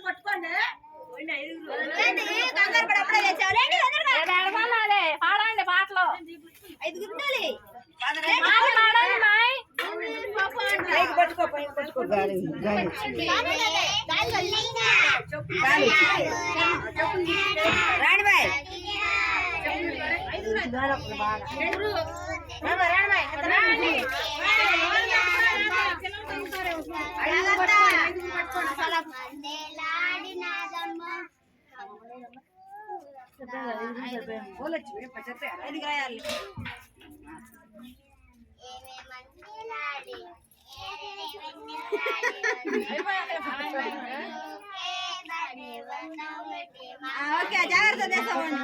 పట్టుకోండి పాడండి పాటలు ఓకే జాగ్రత్త చేస్తామండి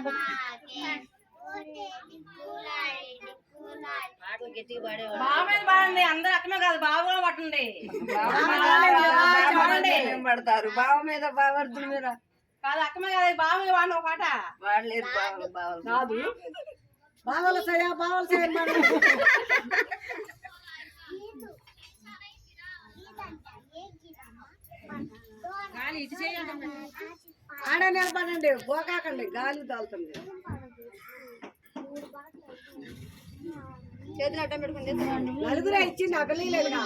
బాగా పాడండి అందరు అక్కమే కాదు బాగా కూడా పట్టండి పడతారు బావ మీద బావర్దుల మీద కాదు అక్కమే కాదు బావ మీద వాడిన ఒక పాట వాడలేరు కాదు బావల సయా బావల సయా గాలి ఇటు చేయండి ఆడ నిలబడండి పోకాకండి గాలి తాగుతుంది చేతులు అడ్డం పెట్టుకుని నలుగురే ఇచ్చింది అగలేదుగా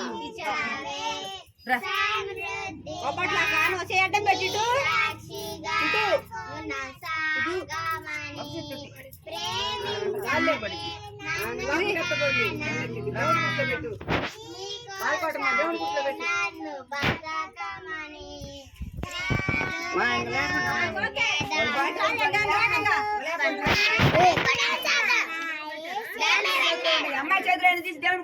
ఒకట్లా కాను చేయి అడ్డం పెట్టిటు అమ్మాయి చేతులు తీసి దేవుడు